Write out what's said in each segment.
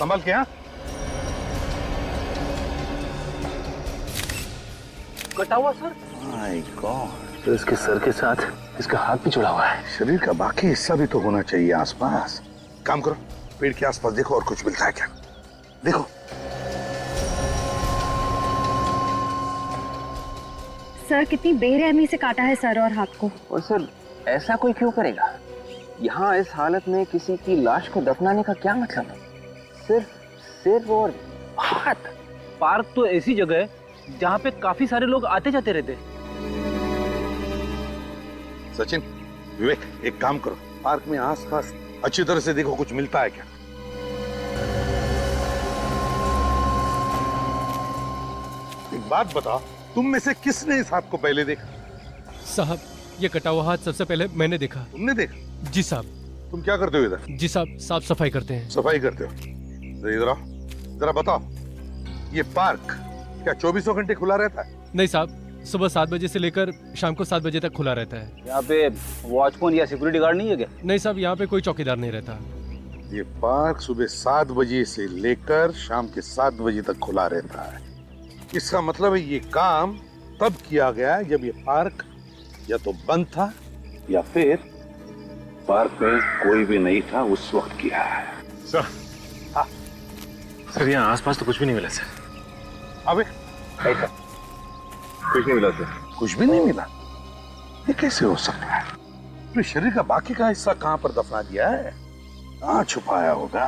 संभल के। हाँ, कटा हुआ सर। माय गॉड, तो इसके सर के साथ इसका हाथ भी जुड़ा हुआ है। शरीर का बाकी हिस्सा भी तो होना चाहिए आसपास। काम करो, पेड़ के आसपास देखो और कुछ मिलता है क्या। देखो। सर कितनी बेरहमी से काटा है सर और हाथ को। और सर ऐसा कोई क्यों करेगा? यहाँ इस हालत में किसी की लाश को दफनाने का क्या मतलब है? सिर्फ सिर और हाथ। पार्क तो ऐसी जगह है जहाँ पे काफी सारे लोग आते जाते रहते हैं। सचिन, विवेक, एक काम करो, पार्क में आसपास अच्छी तरह से देखो कुछ मिलता है क्या। एक बात बताओ, तुम में से किसने इस हाथ को पहले देखा? साहब, ये कटा हुआ हाथ सबसे पहले मैंने देखा। तुमने देखा? जी साहब। तुम क्या करते हो इधर? जी साहब, साफ सफाई करते हैं। सफाई करते हो? इधर आओ, जरा बताओ, ये पार्क क्या 24 घंटे खुला रहता है? नहीं साहब, सुबह 7 बजे से लेकर शाम को 7 बजे तक खुला रहता है। यहाँ पे वॉचमैन या सिक्योरिटी गार्ड नहीं है क्या? नहीं साहब, यहाँ पे कोई चौकीदार नहीं रहता। ये पार्क सुबह 7 बजे से लेकर शाम के 7 बजे तक खुला रहता है। इसका मतलब है ये काम तब किया गया है जब ये पार्क या तो बंद था या फिर पार्क में कोई भी नहीं था उस वक्त किया है। सर, हाँ सर, यहाँ आसपास तो कुछ भी नहीं मिला सर। अबे ऐसा कुछ नहीं मिला सर। कुछ भी नहीं मिला? ये कैसे हो सकता है? तो शरीर का बाकी का हिस्सा कहाँ पर दफना दिया है? कहाँ छुपाया होगा?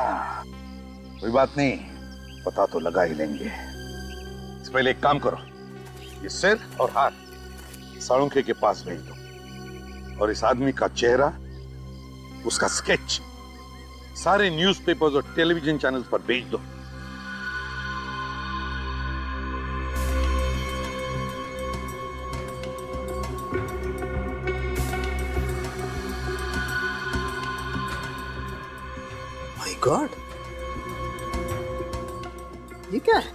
कोई बात नहीं, पता तो लगा ही लेंगे। इससे पहले एक काम करो, ये सिर और हाथ साळुंखे के पास भेज दो और इस आदमी का चेहरा, उसका स्केच सारे न्यूज़पेपर्स और टेलीविजन चैनल्स पर भेज दो। माय गॉड, ये क्या है?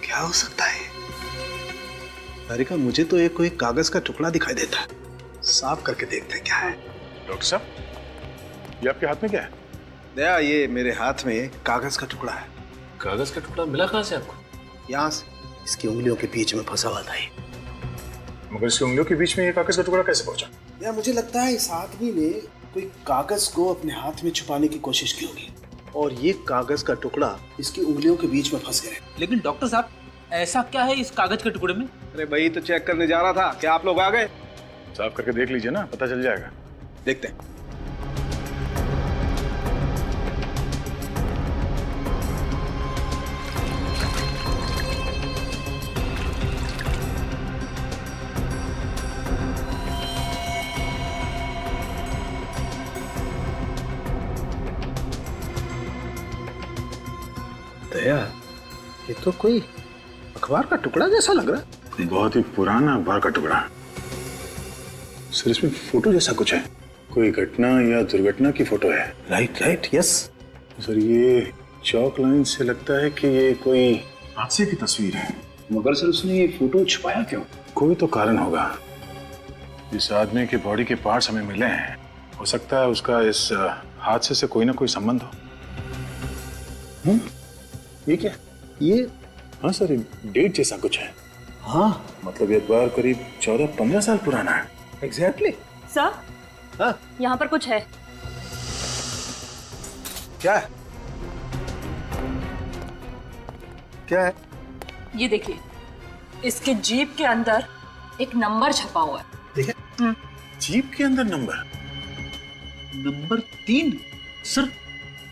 क्या हो सकता है? तारिका, मुझे तो एक कोई कागज का टुकड़ा दिखाई देता है। साफ करके देखते हैं क्या है। डॉक्टर साहब, ये आपके हाथ में क्या है? दया, ये मेरे हाथ में कागज का टुकड़ा है। कागज का टुकड़ा मिला कहाँ से आपको? यहाँ से, इसकी उंगलियों के बीच में फंसा हुआ था ये। मगर इसकी उंगलियों के बीच में ये कागज का टुकड़ा कैसे पहुंचा? या मुझे लगता है इस आदमी ने कोई कागज को अपने हाथ में छुपाने की कोशिश की होगी और ये कागज का टुकड़ा इसकी उंगलियों के बीच में फंस गया। लेकिन डॉक्टर साहब, ऐसा क्या है इस कागज के टुकड़े में? अरे भाई, तो चेक करने जा रहा था। क्या आप लोग आ गए? साफ करके देख लीजिए ना, पता चल जाएगा। देखते हैं। दया, ये तो कोई अखबार का टुकड़ा जैसा लग रहा है। बहुत ही पुराना अखबार का टुकड़ा। सर, इसमें फोटो जैसा कुछ है। कोई घटना या दुर्घटना की फोटो है। Right right, yes. सर, ये चौक लाइन से लगता है कि ये कोई हादसे की तस्वीर है। मगर सर, उसने ये फोटो छुपाया क्यों? कोई तो कारण होगा। इस आदमी के बॉडी के पार्ट्स हमें मिले हैं, हो सकता है उसका इस हादसे से कोई ना कोई संबंध हो। ये क्या? ये, हाँ सर, डेट जैसा कुछ है। हाँ, मतलब ये अखबार करीब 14-15 साल पुराना है। एग्जैक्टली। सर, हाँ, यहाँ पर कुछ है। क्या है? क्या है? ये देखिए, इसके जीप के अंदर एक नंबर छपा हुआ है। देखिए, जीप के अंदर नंबर। नंबर 3? सर,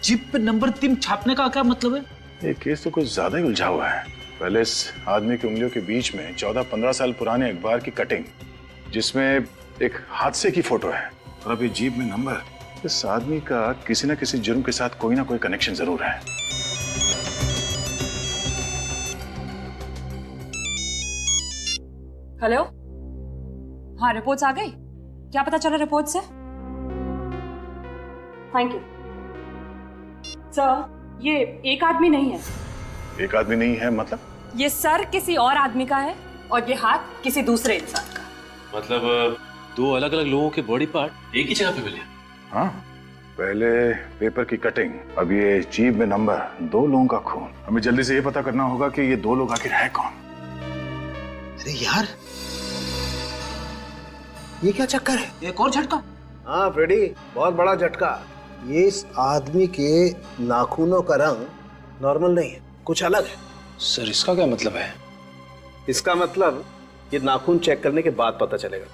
जीप पे नंबर 3 छापने का क्या मतलब है? ये केस तो कुछ ज्यादा ही उलझा हुआ है। पहले इस आदमी की उंगलियों के बीच में 14-15 साल पुराने अखबार की कटिंग, जिसमें एक हादसे की फोटो है, और अब ये जीप में नंबर। इस आदमी का किसी न किसी जुर्म के साथ कोई ना कोई कनेक्शन जरूर है। हेलो, हाँ, रिपोर्ट्स आ गई? क्या पता चला रिपोर्ट से? Thank you sir. ये एक आदमी नहीं है। एक आदमी नहीं है मतलब? ये सर किसी और आदमी का है और ये हाथ किसी दूसरे इंसान का। मतलब दो अलग अलग लोगों के बॉडी पार्ट एक ही जगह पे मिले? हाँ, पहले पेपर की कटिंग, अब ये जीभ में नंबर, दो लोगों का खून। हमें जल्दी से ये पता करना होगा कि ये दो लोग आखिर है कौन। अरे यार, ये क्या चक्कर है? एक और झटका। हाँ फ्रेडी, बहुत बड़ा झटका। ये इस आदमी के नाखूनों का रंग नॉर्मल नहीं है, कुछ अलग है। सर इसका क्या मतलब है? इसका मतलब ये नाखून चेक करने के बाद पता चलेगा।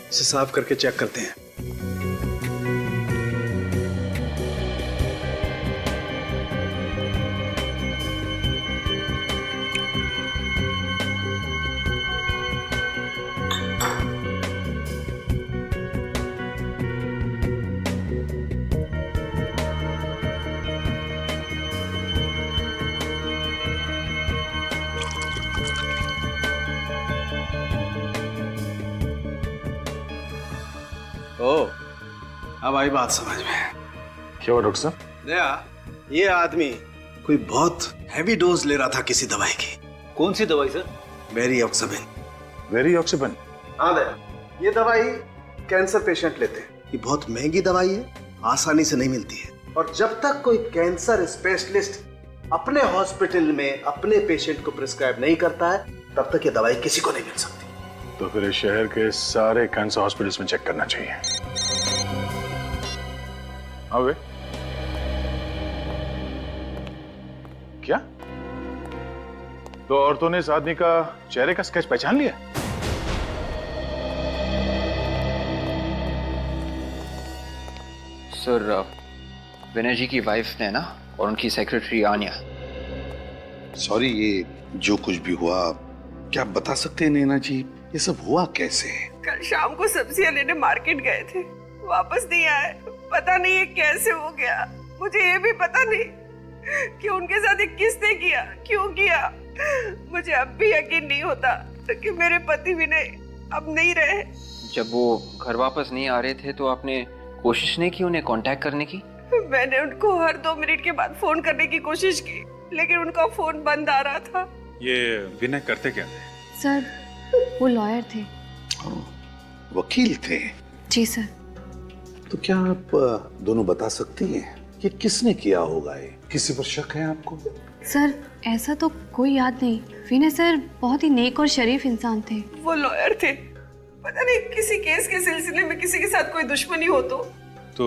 इसे साफ करके चेक करते हैं। ओ, अब आई बात समझ में। क्या हुआ डॉक्टर साहब? दया, ये आदमी कोई बहुत हैवी डोज ले रहा था किसी दवाई की। कौन सी दवाई सर? वेरिऑक्सिबिन। वेरिऑक्सिबिन? हाँ दया, ये दवाई कैंसर पेशेंट लेते हैं। ये बहुत महंगी दवाई है, आसानी से नहीं मिलती है। और जब तक कोई कैंसर स्पेशलिस्ट अपने हॉस्पिटल में अपने पेशेंट को प्रिस्क्राइब नहीं करता है, तब तक ये दवाई किसी को नहीं मिल सकती। तो फिर इस शहर के सारे कैंसर हॉस्पिटल्स में चेक करना चाहिए। अबे क्या? तो औरतों ने इस आदमी का चेहरे का स्केच पहचान लिया? सर, विनय जी की वाइफ ने ना, और उनकी सेक्रेटरी आन्या। सॉरी, ये जो कुछ भी हुआ, क्या आप बता सकते हैं नैना जी, ये सब हुआ कैसे? कल शाम को सब्जियां लेने मार्केट गए थे, वापस नहीं आए। पता नहीं ये कैसे हो गया। मुझे ये भी पता नहीं कि उनके साथ ये किसने किया, क्यों किया। मुझे अब भी यकीन नहीं होता कि मेरे पति विनय अब नहीं रहे। जब वो घर वापस नहीं आ रहे थे तो आपने कोशिश नहीं की उन्हें कांटेक्ट करने की? मैंने उनको हर 2 मिनट के बाद फोन करने की कोशिश की, लेकिन उनका फोन बंद आ रहा था। ये विनय करते क्या थे? सर, वो लॉयर थे। वकील थे? जी सर। तो क्या आप दोनों बता सकती हैं कि किसने किया होगा? ये किसी पर शक है आपको? सर, ऐसा तो कोई याद नहीं। विनय सर बहुत ही नेक और शरीफ इंसान थे। वो लॉयर थे, पता नहीं किसी केस के सिलसिले में किसी के साथ कोई दुश्मनी हो तो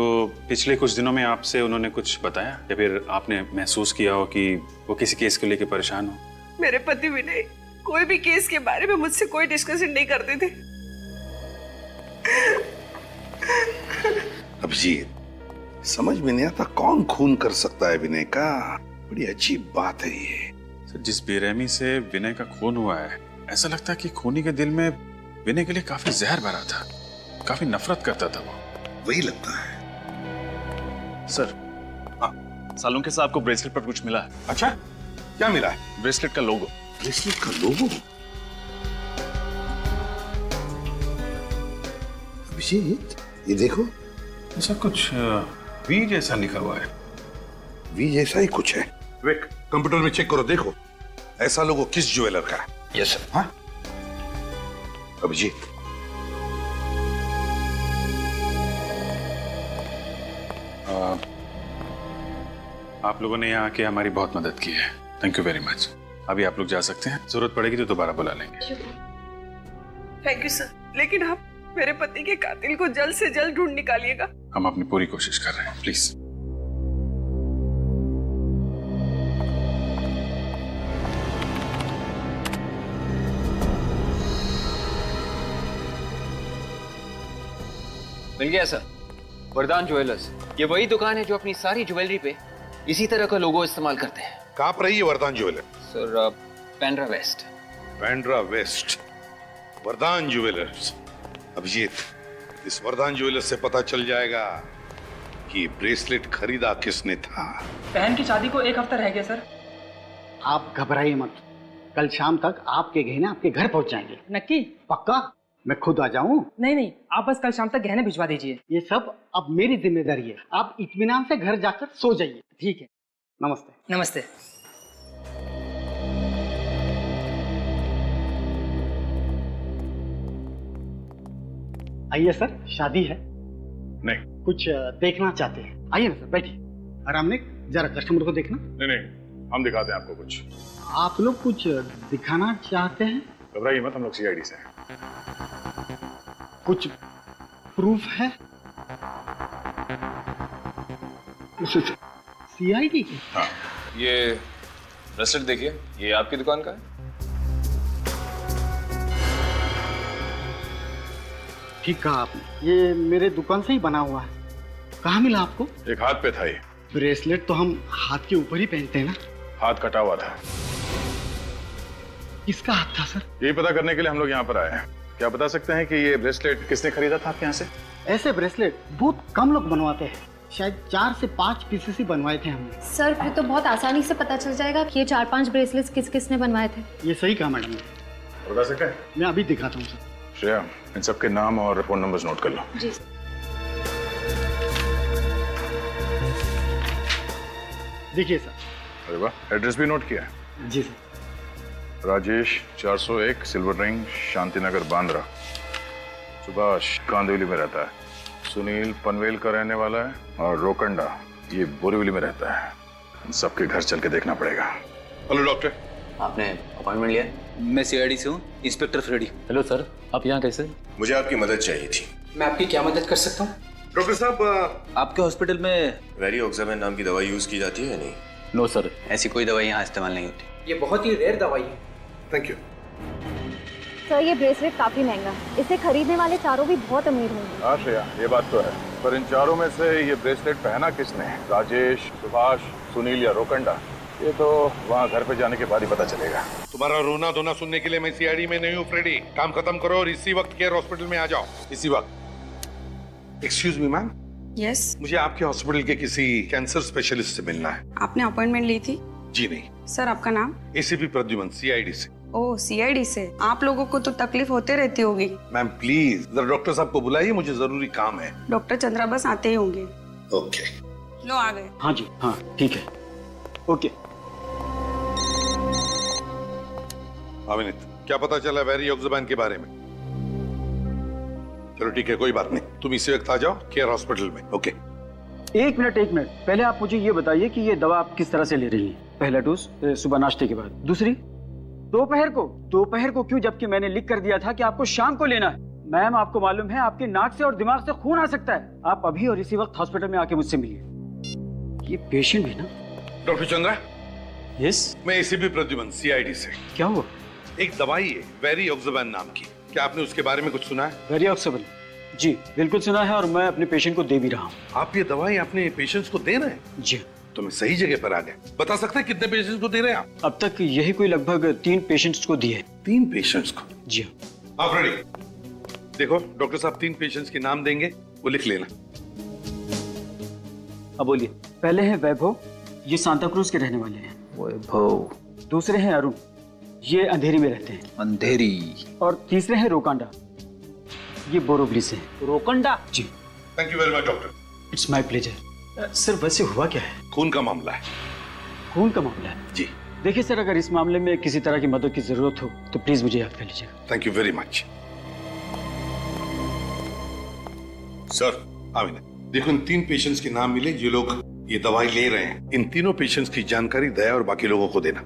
पिछले कुछ दिनों में आपसे उन्होंने कुछ बताया या फिर आपने महसूस किया हो कि वो किसी केस को लेकर परेशान हो? मेरे पति विनय कोई भी केस के बारे में मुझसे कोई डिस्कशन नहीं करते थे। अभिजीत, समझ में नहीं आता कौन खून कर सकता है विनय का। बड़ी अजीब बात है ये। सर, जिस बेरहमी से विनय का खून हुआ है, ऐसा लगता है कि खूनी के दिल में विनय के लिए काफी जहर भरा था, काफी नफरत करता था वो। वही लगता है। सर, सालुंके साहब को ब्रेसलेट पर कुछ मिला है। अच्छा, क्या मिला है? ब्रेसलेट का लोगो। ब्रेसलेट का लोगो? अभिजीत, ये देखो, ऐसा कुछ वी जैसा लिखा हुआ है। वी जैसा ही कुछ है। विक, कंप्यूटर में चेक करो, देखो ऐसा लोगो किस ज्वेलर का है। Yes sir. हाँ अभिजीत, आप लोगों ने यहाँ आके हमारी बहुत मदद की है। Thank you very much. अभी आप लोग जा सकते हैं, जरूरत पड़ेगी तो दोबारा बुला लेंगे। थैंक यू सर, लेकिन आप मेरे पति के कातिल को जल्द से जल्द ढूंढ निकालिएगा। हम अपनी पूरी कोशिश कर रहे हैं, प्लीज। मिल गया सर, वरदान ज्वेलर्स। ये वही दुकान है जो अपनी सारी ज्वेलरी पे इसी तरह का लोगो इस्तेमाल करते हैं। कहाँ पर है ये Vardaan jeweller? Sir, Bandra west. Bandra west, Vardaan jewellers. Abhijit, इस वरदान ज्वेलर्स से पता चल जाएगा कि ब्रेसलेट खरीदा किसने था। बहन की शादी को 1 हफ्ता रह गया सर। आप घबराइए मत, कल शाम तक आपके गहने आपके घर पहुंच जाएंगे। नक्की? पक्का? मैं खुद आ जाऊं? नहीं नहीं, आप बस कल शाम तक गहने भिजवा दीजिए। ये सब अब मेरी जिम्मेदारी है। आप इत्मीनान से घर जाकर सो जाइए। ठीक है, नमस्ते। नमस्ते। आइए सर, शादी है। नहीं कुछ देखना चाहते हैं? आइए ना सर, बैठिए। आराम ने जरा कस्टमर को देखना। नहीं, हम दिखाते हैं आपको कुछ। आप लोग कुछ दिखाना चाहते हैं? घबराइए मत, हम लोग सीआईडी से हैं। कुछ प्रूफ है? सीआईडी? हाँ, ये ब्रेसलेट देखिए, ये आपकी दुकान का है? ठीक कहा आपने, ये मेरे दुकान से ही बना हुआ है। कहाँ मिला आपको? एक हाथ पे था ये। ब्रेसलेट तो हम हाथ के ऊपर ही पहनते हैं ना। हाथ कटा हुआ था। किसका हाथ था सर? ये पता करने के लिए हम लोग यहाँ पर आए हैं। क्या बता सकते हैं कि ये ब्रेसलेट किसने खरीदा था आपके यहाँ से? ऐसे ब्रेसलेट बहुत कम लोग बनवाते हैं, शायद 4 से 5 पीसेस ही बनवाए थे हमने। सर फिर तो बहुत आसानी से पता चल जाएगा कि ये 4-5 ब्रेसलेट्स किस किस ने बनवाए थे। ये सही कहा मैडम ने। बता सकते हैं? मैं अभी दिखाता हूँ सर। श्रेया, इन सबके नाम और फोन नंबर्स नोट कर लो। जी। देखिए सर। अरे वाह, एड्रेस भी नोट किया है? जी sir. Rajesh 401 silver ring, Shantinagar, Bandra. Subhash Kandivali में रहता है। सुनील पनवेल का रहने वाला है, और रोकंडा ये बोरीवली में रहता है। इन सबके घर चल के देखना पड़ेगा। Hello doctor. आपने अपॉइंटमेंट लिया? मैं सीआईडी से हूँ, इंस्पेक्टर फ्रेडी। हेलो सर, आप यहाँ कैसे? मुझे आपकी मदद चाहिए थी। मैं आपकी क्या मदद कर सकता हूँ? डॉक्टर साहब, आपके हॉस्पिटल में वेरियोक्साबेन नाम की दवाई यूज की जाती है या नहीं? नो सर, ऐसी कोई दवाई यहाँ इस्तेमाल नहीं होती। ये बहुत ही रेयर दवाई है। Thank you. सर ये ब्रेसलेट काफी महंगा है, इसे खरीदने वाले चारों भी बहुत अमीर होंगे। हाँ श्रेया, ये बात तो है, पर इन चारों में से ये ब्रेसलेट पहना किसने? राजेश, सुभाष, सुनील या रोकंडा? ये तो वहाँ घर पे जाने के बाद ही पता चलेगा। तुम्हारा रोना धोना सुनने के लिए मैं सीआईडी में नहीं हूँ फ्रेडी। काम खत्म करो और इसी वक्त केयर हॉस्पिटल में आ जाओ, इसी वक्त। Excuse me ma'am. यस, मुझे आपके हॉस्पिटल के किसी कैंसर स्पेशलिस्ट से मिलना है। आपने अपॉइंटमेंट ली थी? जी नहीं। सर आपका नाम? एसीपी प्रद्युमन, सीआईडी से। ओह, सीआईडी से। आप लोगों को तो तकलीफ होते रहती होगी। मैम प्लीज जरा डॉक्टर साहब को बुलाइए, मुझे जरूरी काम है। डॉक्टर चंद्रा बस आते ही होंगे। ओके। लो आ गए। हाँ जी, हाँ ठीक है, ओके। अविनीत, क्या पता चला वेरियोक्साबेन के बारे में? चलो ठीक है, कोई बात नहीं, तुम इसी वक्त आ जाओ केयर हॉस्पिटल में। ओके। एक मिनट, पहले आप मुझे ये बताइए कि ये दवा आप किस तरह से ले रही हैं? पहला डोज सुबह नाश्ते के बाद, दूसरी दोपहर को क्यों, जबकि मैंने लिख कर दिया था कि आपको शाम को लेना है। मैम आपको मालूम है आपके नाक से और दिमाग से खून आ सकता है। आप अभी और इसी वक्त हॉस्पिटल में आके मुझसे मिलिए। ये पेशेंट भी ना। डॉक्टर चंद्रा। यस। मैं एसीपी प्रद्युमन, सीआईडी से। क्या हुआ? एक दवाई है वेरियोक्साबेन नाम की, क्या आपने उसके बारे में कुछ सुना है? वेरियोक्साबेन? जी बिल्कुल सुना है, और मैं अपने पेशेंट को दे भी रहा हूँ। आप ये दवाई अपने पेशेंट्स को दे रहे हैं? जी। तो मैं सही जगह पर आ गए। बता सकते हैं कितने पेशेंट्स को दे रहे हैं आप? अब तक यही कोई लगभग 3 पेशेंट्स को दिए। 3 पेशेंट्स को? जी हाँ। आप रेडी? देखो डॉक्टर साहब 3 पेशेंट्स के नाम देंगे, वो लिख लेना। अब बोलिए। पहले है वैभव, ये सांता क्रूज के रहने वाले हैं। वैभव। दूसरे हैं अरुण, ये अंधेरी में रहते हैं। अंधेरी। और तीसरे हैं रोकांडा, ये बोरोवली से हैं। रोकंडा? जी। Thank you very much doctor. It's my pleasure. Sir वैसे हुआ क्या है? खून का मामला है। खून का मामला है? जी। देखिए सर, अगर इस मामले में किसी तरह की मदद की जरूरत हो तो प्लीज मुझे याद कर लीजिएगा। Thank you very much sir. Amina, देखो इन 3 पेशेंट्स के नाम मिले, जो लोग ये दवाई ले रहे हैं। इन तीनों पेशेंट्स की जानकारी दया और बाकी लोगों को देना।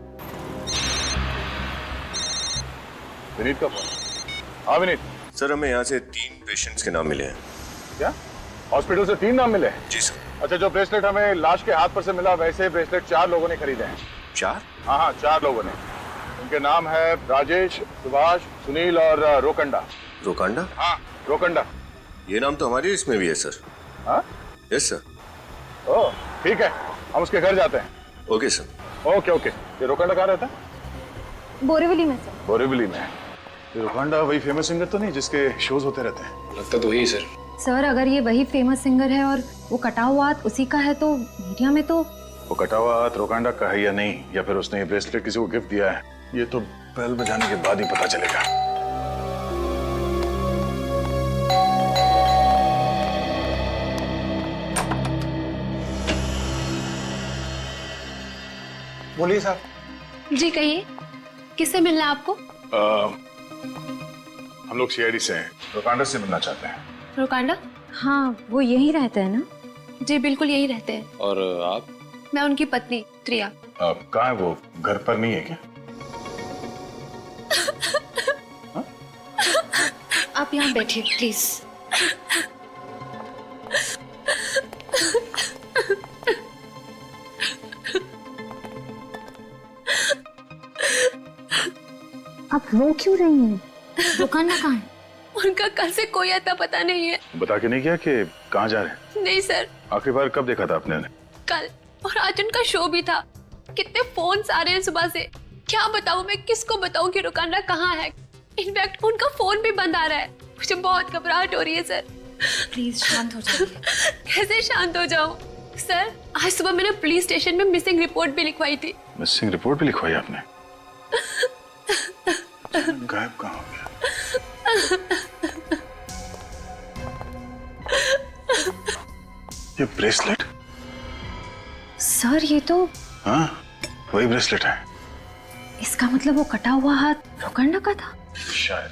विनीत का फोन। हाँ विनीत। सर, हमें यहाँ से 3 पेशेंट्स के नाम मिले हैं। क्या? हॉस्पिटल से 3 नाम मिले? जी सर। अच्छा, जो ब्रेसलेट हमें लाश के हाथ पर से मिला, वैसे ब्रेसलेट 4 लोगों ने खरीदे हैं। 4? हाँ, 4 लोगों ने। उनके नाम है राजेश, सुभाष, सुनील और रोकंडा। रोकंडा? हाँ, रोकंडा। ये नाम तो हमारी लिस्ट में भी है सर। हाँ? Yes sir. ओह ठीक है, हम उसके घर जाते हैं। Okay sir. ओके। ये रोकंडा कहाँ रहता है? बोरीवली में सर। बोरीवली में? ये रोकंडा वही फेमस सिंगर तो नहीं जिसके शोज होते रहते हैं? लगता तो वही सर। सर अगर ये वही फेमस सिंगर है और वो कटा हुआ हाथ उसी का है, तो मीडिया में तो वो कटा हुआ हाथ रोकंडा का है या नहीं, या फिर उसने ये ब्रेसलेट किसी को गिफ्ट दिया है, ये तो बेल बजाने के बाद ही पता चलेगा। बोलिए साहब। जी कहिए, किससे मिलना है आपको? हम लोग सीआईडी से हैं, रोकांडा से मिलना चाहते हैं। रोकांडा? हाँ, वो यहीं रहते हैं ना? जी बिल्कुल यही रहते हैं। और आप? मैं उनकी पत्नी त्रिया। कहाँ है वो? घर पर नहीं है क्या? आप यहाँ बैठिए प्लीज। आप रो क्यों रही हैं? रोकांडा कहाँ है? उनका कल से कोई अता पता नहीं है। बता के नहीं किया कि कहाँ जा रहे हैं? नहीं सर। आखिरी बार कब देखा था आपने? कल, और आज उनका शो भी था। कितने फोन आ रहे हैं सुबह से। क्या बताऊं मैं, किसको बताऊं कि रुकांडा कहाँ है। इनफैक्ट उनका फोन भी बंद आ रहा है। मुझे बहुत घबराहट हो रही है सर। प्लीज शांत हो जाइए। कैसे शांत हो जाऊं सर? आज सुबह मैंने पुलिस स्टेशन में मिसिंग रिपोर्ट भी लिखवाई थी। मिसिंग रिपोर्ट भी लिखवाई आपने? गायब कहाँ हो गया? ये ब्रेसलेट? सर ये तो... हाँ, वही ब्रेसलेट है। इसका मतलब वो कटा हुआ हाथ रोकांडा का था? शायद।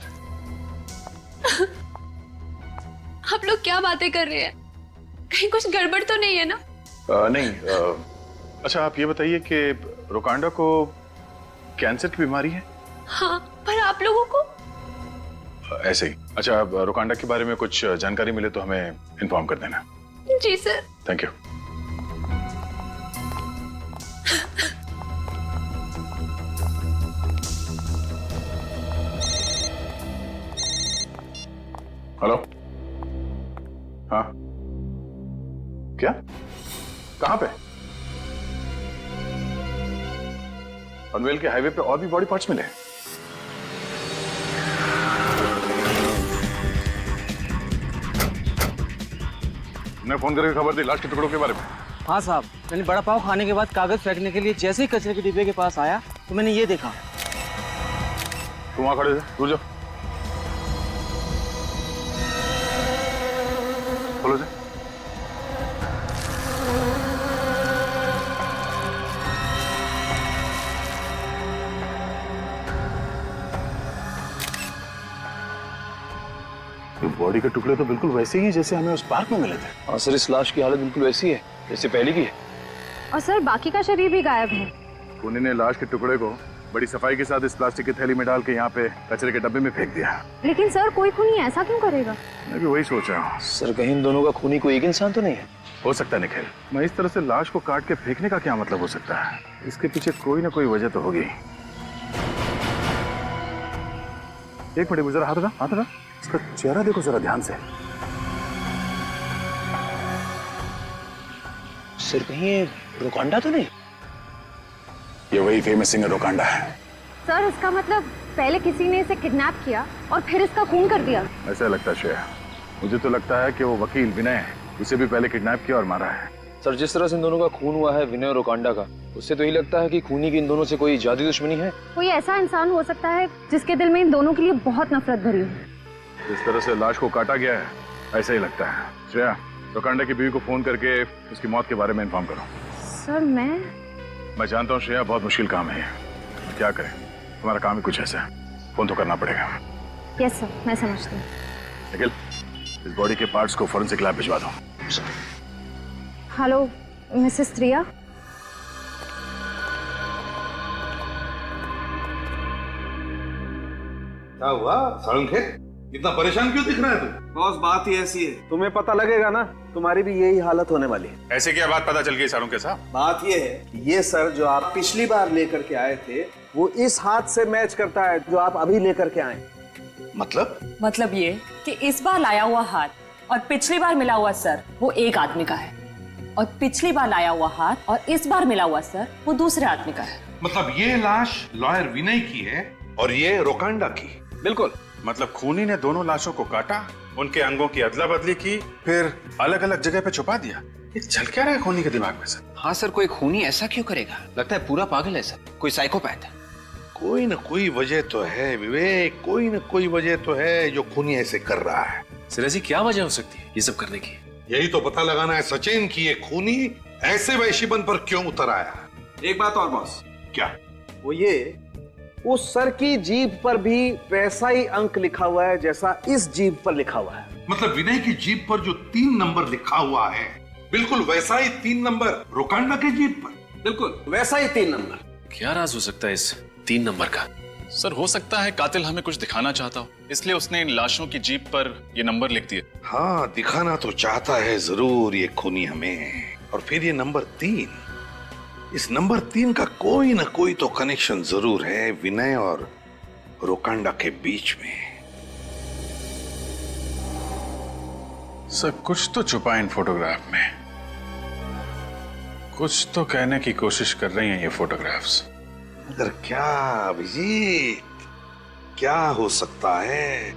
आप लोग क्या बातें कर रहे हैं? कहीं कुछ गड़बड़ तो नहीं है ना? नहीं। अच्छा आप ये बताइए कि रोकांडा को कैंसर की बीमारी है? हाँ, पर आप लोगों को? ऐसे ही। अच्छा, रोकांडा के बारे में कुछ जानकारी मिले तो हमें इन्फॉर्म कर देना। जी सर। Thank you. हेलो। हाँ, क्या? कहाँ पे? पनवेल के हाईवे पे और भी बॉडी पार्ट्स मिले? मैं फोन करके खबर दी लाश के टुकड़ों के बारे में। हाँ साहब, मैंने बड़ा पाव खाने के बाद कागज फेंकने के लिए जैसे ही कचरे के डिब्बे के पास आया तो मैंने ये देखा। तुम वहां खड़े थे, दूर जाओ। खोलो से। बॉडी के टुकड़े तो बिल्कुल वैसे ही हैं जैसे हमें उस पार्क में मिले थे। हाँ सर, इस लाश की हालत बिल्कुल वैसी है जैसे पहले की है। और सर बाकी का शरीर भी गायब है। खूनी ने लाश के टुकड़े को बड़ी सफाई के साथ इस प्लास्टिक की थैली में डाल के यहाँ पे कचरे के डब्बे में फेंक दिया। लेकिन सर कोई खूनी ऐसा क्यों करेगा? मैं भी वही सोच रहा हूँ। सर कहीं इन दोनों का खूनी कोई एक इंसान तो नहीं है? हो सकता है निखिल, मैं इस तरह से लाश को काट के फेंकने का क्या मतलब हो सकता है? इसके पीछे कोई ना कोई वजह तो होगी। एक मिनट, जरा हाथ हटा। इसका चेहरा देखो जरा ध्यान से। सर कहीं ये रोकांडा तो नहीं? ये वही फेमस सिंगर रोकांडा है। सर इसका मतलब पहले किसी ने इसे किडनैप किया और फिर इसका खून कर दिया। ऐसा लगता है श्रेया। मुझे तो लगता है कि वो वकील विनय है, उसे भी पहले किडनैप किया और मारा है। सर जिस तरह से इन दोनों का खून हुआ है विनय और रोकांडा का, उससे तो यही लगता है कि खूनी की इन दोनों से कोई जादुई दुश्मनी है। कोई ऐसा इंसान हो सकता है जिसके दिल में इन दोनों के लिए बहुत नफरत भरी हो। जिस तरह से लाश को काटा गया है ऐसा ही लगता है। श्रेया, रोकांडा की बीवी को फोन करके उसकी मौत के बारे में इन्फॉर्म करो। सर मैं जानता हूँ श्रेया, बहुत मुश्किल काम है। क्या करें, तुम्हारा काम ही कुछ ऐसा है। फोन तो करना पड़ेगा। यस सर, मैं समझती हूँ। निखिल, इस बॉडी के पार्ट्स को फॉरेंसिक लैब भिजवा दो। हेलो मिसेस त्रिया। क्या हुआ साळुंखे? इतना परेशान क्यों दिख रहा है तू? बॉस बात ही ऐसी है, तुम्हें पता लगेगा ना, तुम्हारी भी यही हालत होने वाली है। ऐसे क्या बात पता चल गई साळुंखे साहब? बात ये है कि ये सर जो आप पिछली बार लेकर के आए थे वो इस हाथ से मैच करता है जो आप अभी लेकर के आए। मतलब ये कि इस बार लाया हुआ हाथ और पिछली बार मिला हुआ सर वो एक आदमी का है, और पिछली बार लाया हुआ हाथ और इस बार मिला हुआ सर वो दूसरे आदमी का है। मतलब ये लाश लॉयर विनय की है और ये रोकांडा की? बिल्कुल। मतलब खूनी ने दोनों लाशों को काटा, उनके अंगों की अदला बदली की, फिर अलग अलग जगह पे छुपा दिया। ये चल क्या रहा है खूनी के दिमाग में सर? हाँ सर, कोई खूनी ऐसा क्यों करेगा? लगता है पूरा पागल है सर, कोई साइकोपैथ है। कोई ना कोई वजह तो है विवेक, कोई ना कोई वजह तो है जो खूनी ऐसे कर रहा है। सर ऐसी क्या वजह हो सकती है ये सब करने की? यही तो पता लगाना है सचिन कि ये खूनी ऐसे वैश्यबन पर क्यों उतर आया। एक बात और बॉस, क्या? वो ये, उस सर की जीभ पर भी वैसा ही अंक लिखा हुआ है जैसा इस जीभ पर लिखा हुआ है। मतलब विनय की जीभ पर जो 3 नंबर लिखा हुआ है, बिल्कुल वैसा ही 3 नंबर रोकांडा के जीभ पर। बिल्कुल वैसा ही 3 नंबर। क्या राज हो सकता है इस 3 नंबर का? सर हो सकता है कातिल हमें कुछ दिखाना चाहता हो, इसलिए उसने इन लाशों की जीभ पर ये नंबर लिख दिए। हाँ, दिखाना तो चाहता है जरूर ये खूनी हमें। और फिर ये नंबर 3, इस नंबर 3 का कोई ना कोई तो कनेक्शन जरूर है विनय और रोकांडा के बीच में। सर कुछ तो छुपा इन फोटोग्राफ में, कुछ तो कहने की कोशिश कर रही हैं ये फोटोग्राफ्स। मगर क्या अभिजीत, क्या हो सकता है?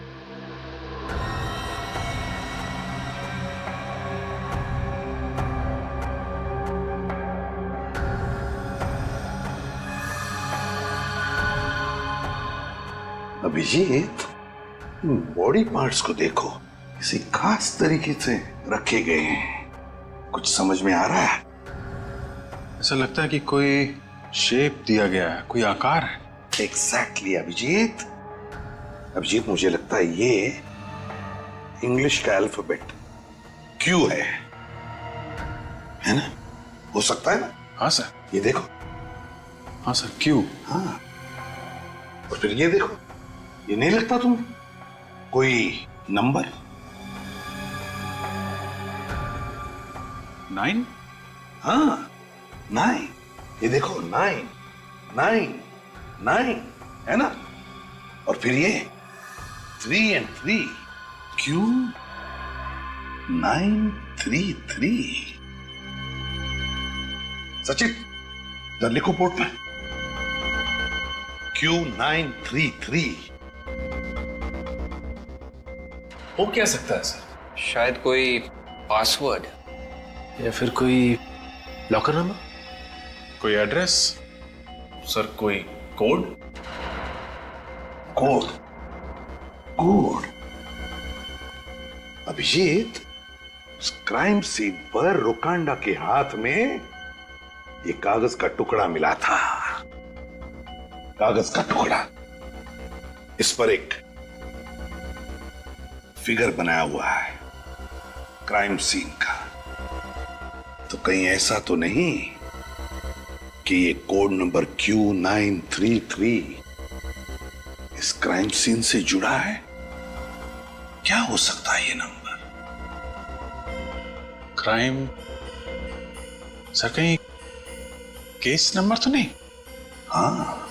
अभिजीत, बॉडी पार्ट्स को देखो, किसी खास तरीके से रखे गए हैं। कुछ समझ में आ रहा है? ऐसा लगता है कि कोई शेप दिया गया है, कोई आकार है। एग्जैक्टली अभिजीत। अभिजीत, मुझे लगता है ये इंग्लिश का अल्फाबेट क्यू है ना? हो सकता है ना? हाँ सर। ये देखो। हाँ सर, क्यू। हाँ, और फिर ये देखो, ये नहीं लगता तुम्हें कोई नंबर? 9? हाँ, 9। ये देखो, 9 9 9 है ना? और फिर ये 3 and 3, क्यों 933? सचिन, इधर लिखो बोर्ड में, Q933। हो क्या सकता है सर? शायद कोई पासवर्ड या फिर कोई लॉकर नंबर, कोई एड्रेस, सर कोई कोड। Code code. अभिजीत, उस क्राइम सीन पर रोकांडा के हाथ में ये कागज का टुकड़ा मिला था। कागज का टुकड़ा, इस पर एक फिगर बनाया हुआ है क्राइम सीन का। तो कहीं ऐसा तो नहीं कि ये कोड नंबर Q933 इस क्राइम सीन से जुड़ा है? क्या हो सकता है ये नंबर? क्राइम सर, कहीं केस नंबर तो नहीं? हाँ,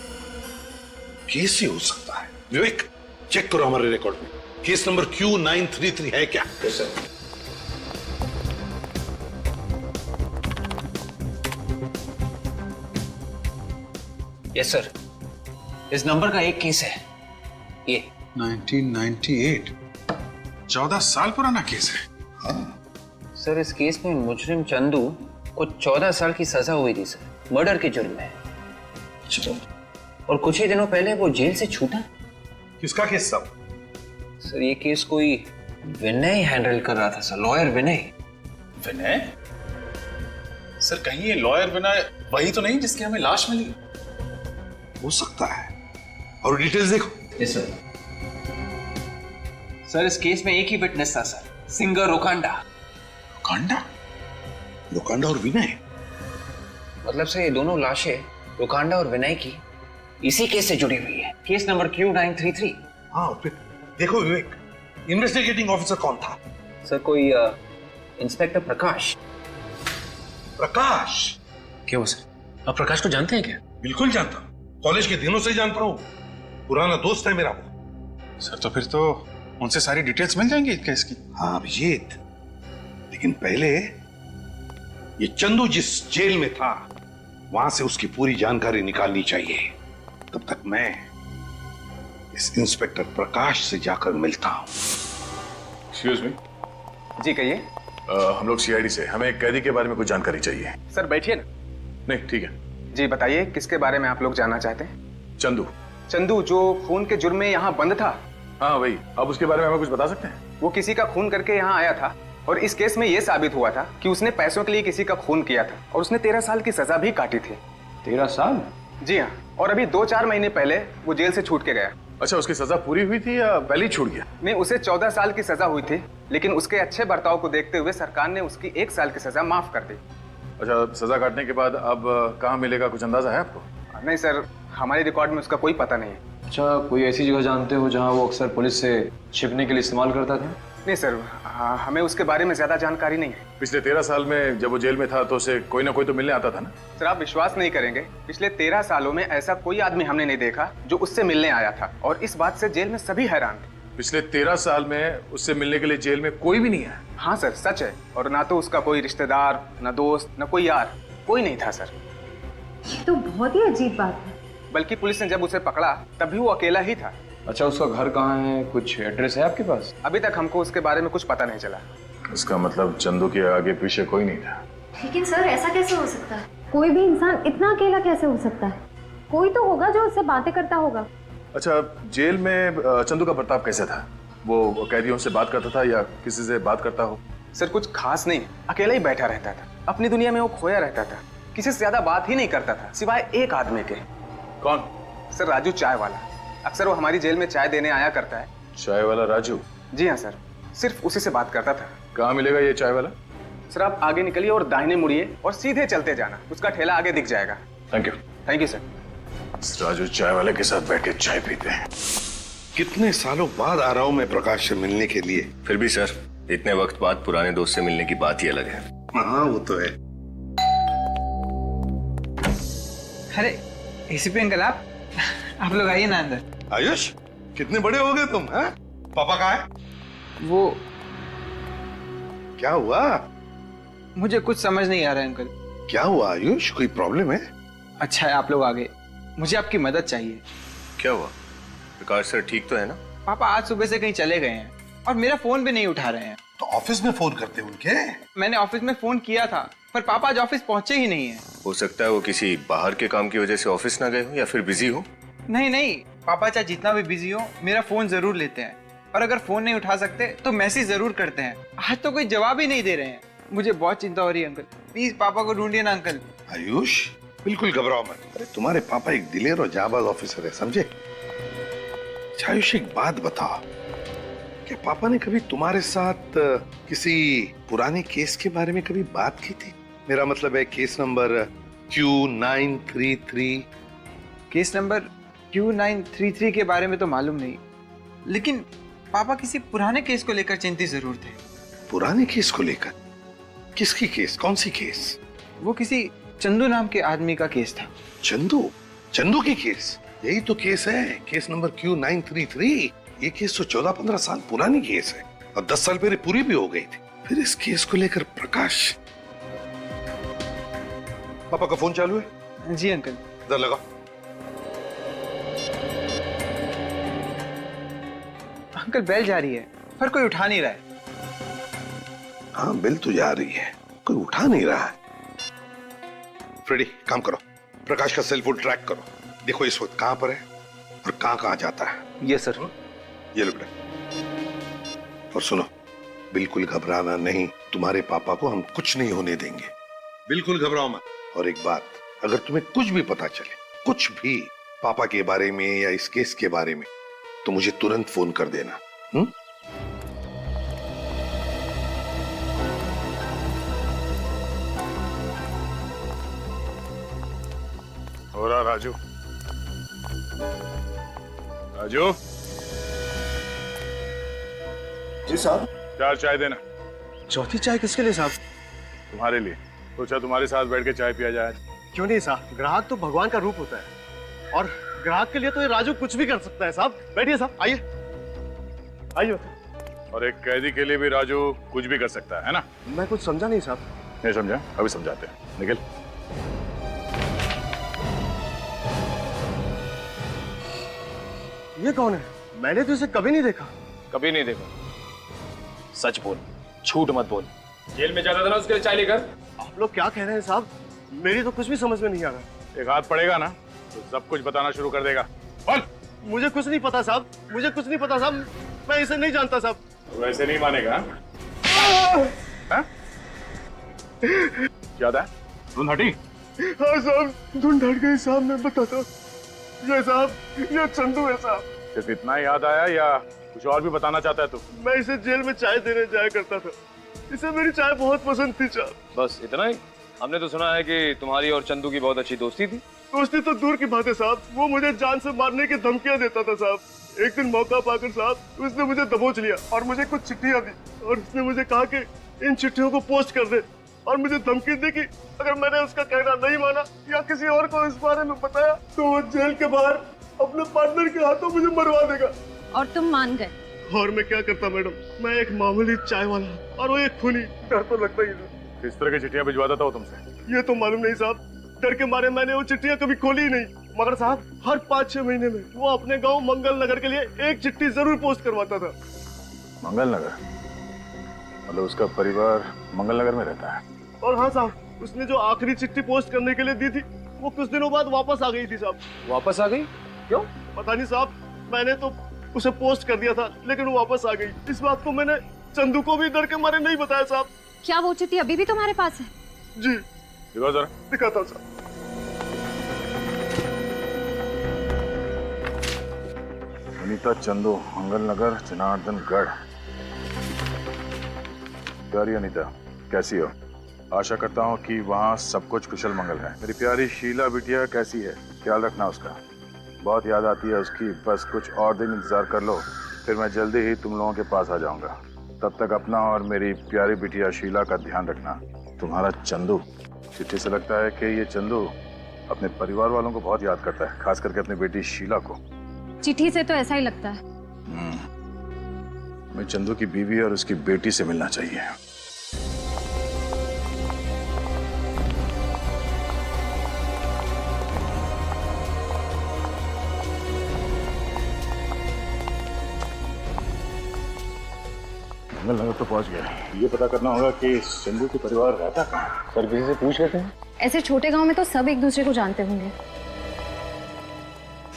केस ही हो सकता है। विवेक, चेक करो हमारे रिकॉर्ड में, केस नंबर Q933 है क्या? Yes sir. यस सर, इस नंबर का एक केस है, ये 1998, 14 साल पुराना केस है। हाँ सर, इस केस में मुजरिम चंदू को 14 साल की सजा हुई थी सर, मर्डर के जुर्म में। चलो, और कुछ ही दिनों पहले वो जेल से छूटा। किसका केस सब? सर, ये केस कोई विनय हैंडल कर रहा था सर, लॉयर विनय। विनय? सर कहीं ये लॉयर विनय वही तो नहीं जिसकी हमें लाश मिली? हो सकता है। और डिटेल्स देखो। Yes sir. सर, इस केस में एक ही विटनेस था सर, सिंगर रोकांडा। रोकांडा? रोकांडा और विनय? मतलब से ये दोनों लाशें रोकांडा और विनय की इसी केस से जुड़ी हुई है, केस नंबर Q933। हाँ, फिर देखो विवेक, इन्वेस्टिगेटिंग ऑफिसर कौन था? सर, कोई इंस्पेक्टर प्रकाश। प्रकाश? क्या हुआ सर, आप प्रकाश को जानते हैं क्या? बिल्कुल जानता हूँ, कॉलेज के दिनों से जानता हूँ, पुराना दोस्त है मेरा वो। सर तो फिर तो उनसे सारी डिटेल्स मिल जाएंगी केस की। हाँ अभिजीत, लेकिन पहले ये चंदू जिस जेल में था वहां से उसकी पूरी जानकारी निकालनी चाहिए। तब तक मैं इस इंस्पेक्टर प्रकाश से जाकर मिलता हूं। Excuse me. जी कहिए। हम लोग सीआईडी से, हमें एक कैदी के बारे में कुछ जानकारी चाहिए। सर बैठिए ना। नहीं, ठीक है। जी बताइए, किसके बारे में आप लोग जानना चाहते हैं? चंदू। चंदू जो खून के जुर्म में यहाँ बंद था? हाँ वही। आप उसके बारे में हमें कुछ बता सकते हैं? वो किसी का खून करके यहाँ आया था और इस केस में ये साबित हुआ था कि उसने पैसों के लिए किसी का खून किया था और उसने 13 साल की सजा भी काटी थी। 13 साल? जी हाँ, और अभी 2-4 महीने पहले वो जेल से छूट के गया। अच्छा, उसकी सजा पूरी हुई थी या पहले ही छूट गया? नहीं, उसे 14 साल की सजा हुई थी, लेकिन उसके अच्छे बर्ताव को देखते हुए सरकार ने उसकी 1 साल की सजा माफ कर दी। अच्छा, सजा काटने के बाद अब कहाँ मिलेगा, कुछ अंदाजा है आपको? नहीं सर, हमारे रिकॉर्ड में उसका कोई पता नहीं है। अच्छा, कोई ऐसी जगह जानते हो जहाँ वो अक्सर पुलिस से छिपने के लिए इस्तेमाल करता था? नहीं सर, हमें उसके बारे में ज्यादा जानकारी नहीं है। पिछले 13 साल में जब वो जेल में था तो उसे कोई ना कोई तो मिलने आता था ना? सर आप विश्वास नहीं करेंगे, पिछले 13 सालों में ऐसा कोई आदमी हमने नहीं देखा जो उससे मिलने आया था, और इस बात से जेल में सभी हैरान थे। पिछले 13 साल में उससे मिलने के लिए जेल में कोई भी नहीं आया? हाँ सर, सच है। और ना तो उसका कोई रिश्तेदार, ना दोस्त, ना कोई यार, कोई नहीं था सर। ये तो बहुत ही अजीब बात है। बल्कि पुलिस ने जब उसे पकड़ा तब भी वो अकेला ही था। अच्छा, उसका घर कहाँ है, कुछ एड्रेस है आपके पास? अभी तक हमको उसके बारे में कुछ पता नहीं चला। इसका मतलब चंदू के आगे पीछे कोई नहीं था। लेकिन सर ऐसा कैसे हो सकता है? कोई भी इंसान इतना अकेला कैसे हो सकता है? कोई तो होगा जो उससे बातें करता होगा। अच्छा, जेल में चंदू का बर्ताव कैसा था? वो कैदियों से बात करता था या किसी से बात करता हो? सर कुछ खास नहीं, अकेला ही बैठा रहता था, अपनी दुनिया में वो खोया रहता था, किसी से ज्यादा बात ही नहीं करता था सिवाय एक आदमी के। कौन? सर राजू, चाय वाला। अक्सर वो हमारी जेल में चाय देने आया करता है। चाय वाला राजू? जी हाँ सर, सिर्फ उसी से बात करता था। कहाँ मिलेगा ये चाय वाला? सर आप आगे निकलिए और दाहिने मुड़िए और सीधे चलते जाना, उसका ठेला आगे दिख जाएगा। Thank you. Thank you sir. Raju चाय वाले के साथ बैठ के चाय पीते हैं। कितने सालों बाद आ रहा हूं मैं प्रकाश से मिलने के लिए। फिर भी सर, इतने वक्त बाद पुराने दोस्त से मिलने की बात ही अलग है। हाँ वो तो है। अरे एसीपी अंकल, आप लोग आइए ना अंदर। आयुष, कितने बड़े हो गए तुम, हैं? पापा कहाँ है? वो क्या हुआ? मुझे कुछ समझ नहीं आ रहा है अंकल। क्या हुआ आयुष, कोई प्रॉब्लम है? अच्छा है आप लोग आ गए, मुझे आपकी मदद चाहिए। क्या हुआ? प्रकाश सर ठीक तो है ना? पापा आज सुबह से कहीं चले गए हैं और मेरा फोन भी नहीं उठा रहे हैं। तो ऑफिस में फोन करते उनके? मैंने ऑफिस में फोन किया था पर पापा आज ऑफिस पहुंचे ही नहीं है। हो सकता है वो किसी बाहर के काम की वजह से ऑफिस ना गए हो या फिर बिजी हो। नहीं नहीं, पापा चाहे जितना भी बिजी हो मेरा फोन जरूर लेते हैं, और अगर फोन नहीं उठा सकते तो मैसेज जरूर करते हैं। आज तो कोई जवाब ही नहीं दे रहे हैं, मुझे बहुत चिंता हो रही है अंकल। प्लीज पापा को ढूंढिए ना अंकल। आयुष बिल्कुल घबराओ मत। अरे तुम्हारे पापा एक दिलेर और जाबाज ऑफिसर है, समझे? आयुष एक बात बताओ, क्या पापा ने कभी तुम्हारे साथ किसी पुराने केस के बारे में कभी बात की थी? मेरा मतलब है case number Q933। Case number Q933 के बारे में तो मालूम नहीं, लेकिन पापा किसी पुराने केस को लेकर चिंतित जरूर थे। पुराने केस को लेकर? किसकी केस? कौन सी केस? वो किसी चंदू नाम के आदमी का केस था। चंदू? चंदू की केस? यही तो केस है, केस नंबर Q933। ये केस तो 14-15 साल पुरानी केस है और 10 साल पहले पूरी भी हो गई थी। फिर इस केस को लेकर प्रकाश। पापा का फोन चालू है? जी अंकल। इधर लगाओ। अंकल बेल जा रही है पर कोई उठा नहीं रहा है। हाँ बेल तो जा रही है, कोई उठा नहीं रहा है। फ्रेडी काम करो, प्रकाश का सेल फोन ट्रैक करो, देखो इस वक्त कहां पर है और कहां जाता है। ये सर। ये लो बेटा। और सुनो, बिल्कुल घबराना नहीं, तुम्हारे पापा को हम कुछ नहीं होने देंगे, बिल्कुल घबराओ मत। और एक बात, अगर तुम्हें कुछ भी पता चले, कुछ भी पापा के बारे में या इस केस के बारे में, तो मुझे तुरंत फोन कर देना। हो रहा राजू? राजू? जी साहब। 4 चाय देना। चौथी चाय किसके लिए साहब? तुम्हारे लिए। सोचा तुम्हारे साथ बैठ के चाय पिया जाए। क्यों नहीं साहब, ग्राहक तो भगवान का रूप होता है, और ग्राहक के लिए तो ये राजू कुछ भी कर सकता है साहब। बैठिए साहब, आइए आइए। और एक कैदी के लिए भी राजू कुछ भी कर सकता है ना? मैं कुछ समझा नहीं साहब। नहीं समझा? अभी समझाते हैं, निकल। ये कौन है? मैंने तो इसे कभी नहीं देखा। कभी नहीं देखा? सच बोल, झूठ मत बोल। जेल में जाता था ना उसके लिए चाय लेकर? आप लोग क्या कह रहे हैं साहब? मेरी तो कुछ भी समझ में नहीं आ रहा। एक हाथ पड़ेगा ना तो सब कुछ बताना शुरू कर देगा। बोल। मुझे कुछ नहीं पता साहब, मुझे कुछ नहीं पता साहब, मैं इसे नहीं जानता साहब। वैसे नहीं मानेगा? क्या था? तुम हटी? हाँ साहब, धुन ढट गई साहब, मैं बताता हूँ। ये साहब, ये चंदू है साहब। सिर्फ इतना याद आया या कुछ और भी बताना चाहता है तू? मैं इसे जेल में चाय देने जाया करता था, इसे मेरी चाय बहुत पसंद थी साहब। बस इतना ही? हमने तो सुना है कि तुम्हारी और चंदू की बहुत अच्छी दोस्ती थी। दोस्ती तो दूर की बात है साहब, वो मुझे जान से मारने की धमकियां देता था साहब। एक दिन मौका पाकर साहब उसने मुझे दबोच लिया और मुझे कुछ चिट्ठियां दी और उसने मुझे कहा कि इन चिट्ठियों को पोस्ट कर दे और मुझे धमकी दी कि अगर मैंने उसका कहना नहीं माना या किसी और को इस बारे में बताया तो वो जेल के बाहर अपने पार्टनर के हाथों मुझे मरवा देगा। और तुम मान गए? और मैं क्या करता मैडम, मैं एक मामूली चाय वाला और वो एक खूनी, डर तो लगता ही था। किस तरह की चिट्ठियां भिजवाता था वो तुमसे? ये तो मालूम नहीं साहब, डर के मारे मैंने वो चिट्ठियां कभी खोली ही नहीं। मगर साहब हर 5-6 महीने में वो अपने गांव मंगल नगर के लिए एक चिट्ठी जरूर पोस्ट करवाता था। मंगल नगर? मतलब उसका परिवार मंगल नगर में रहता है? और हाँ साहब, उसने जो आखिरी चिट्ठी पोस्ट करने के लिए दी थी वो कुछ दिनों बाद वापस आ गई थी साहब। वापस आ गई? क्यों? पता नहीं साहब, मैंने तो उसे पोस्ट कर दिया था लेकिन वो वापस आ गई। इस बात को मैंने चंदू को भी डर के मारे नहीं बताया साहब। क्या वो चिट्ठी अभी भी तुम्हारे पास है? जी। दिखाओ जरा। दिखाता हूँ साहब। अनीता चंदू, मंगल नगर, जनार्दनगढ़। प्यारी अनीता, कैसी हो? आशा करता हूँ कि वहाँ सब कुछ कुशल मंगल है। मेरी प्यारी शीला बिटिया कैसी है? ख्याल रखना उसका, बहुत याद आती है उसकी। बस कुछ और दिन इंतजार कर लो, फिर मैं जल्दी ही तुम लोगों के पास आ जाऊंगा। तब तक अपना और मेरी प्यारी बिटिया शीला का ध्यान रखना। तुम्हारा चंदू। चिट्ठी से लगता है कि ये चंदू अपने परिवार वालों को बहुत याद करता है, खास करके अपनी बेटी शीला को। चिट्ठी से तो ऐसा ही लगता है। मैं चंदू की बीवी और उसकी बेटी से मिलना चाहिए। मंगल नगर तो पहुंच गया। ये पता करना होगा कि चंदू के परिवार रहता कहाँ। सर किसी से पूछ लेते हैं। ऐसे छोटे गांव में तो सब एक दूसरे को जानते होंगे।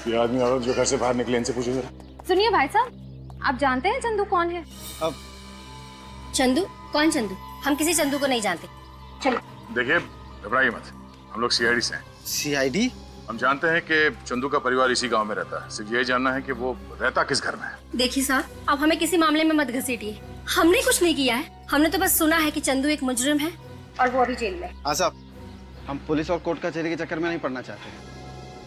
ये आदमी औरत जो घर से बाहर निकले, इनसे पूछो जरा। सुनिए भाई साहब, आप जानते हैं चंदू कौन है? अब चंदू? कौन चंदू? हम किसी चंदू को नहीं जानते। चलो। देखिए घबराइए मत, हम लोग सीआईडी से हैं। सीआईडी? हम जानते हैं कि चंदू का परिवार इसी गांव में रहता है। सिर्फ यही जानना है कि वो रहता किस घर में है। देखिए साहब, अब हमें किसी मामले में मत घसीटिए। हमने कुछ नहीं किया है, हमने तो बस सुना है कि चंदू एक मुजरिम है और वो अभी जेल में। हाँ साहब, हम पुलिस और कोर्ट कचहरी के चक्कर में नहीं पड़ना चाहते।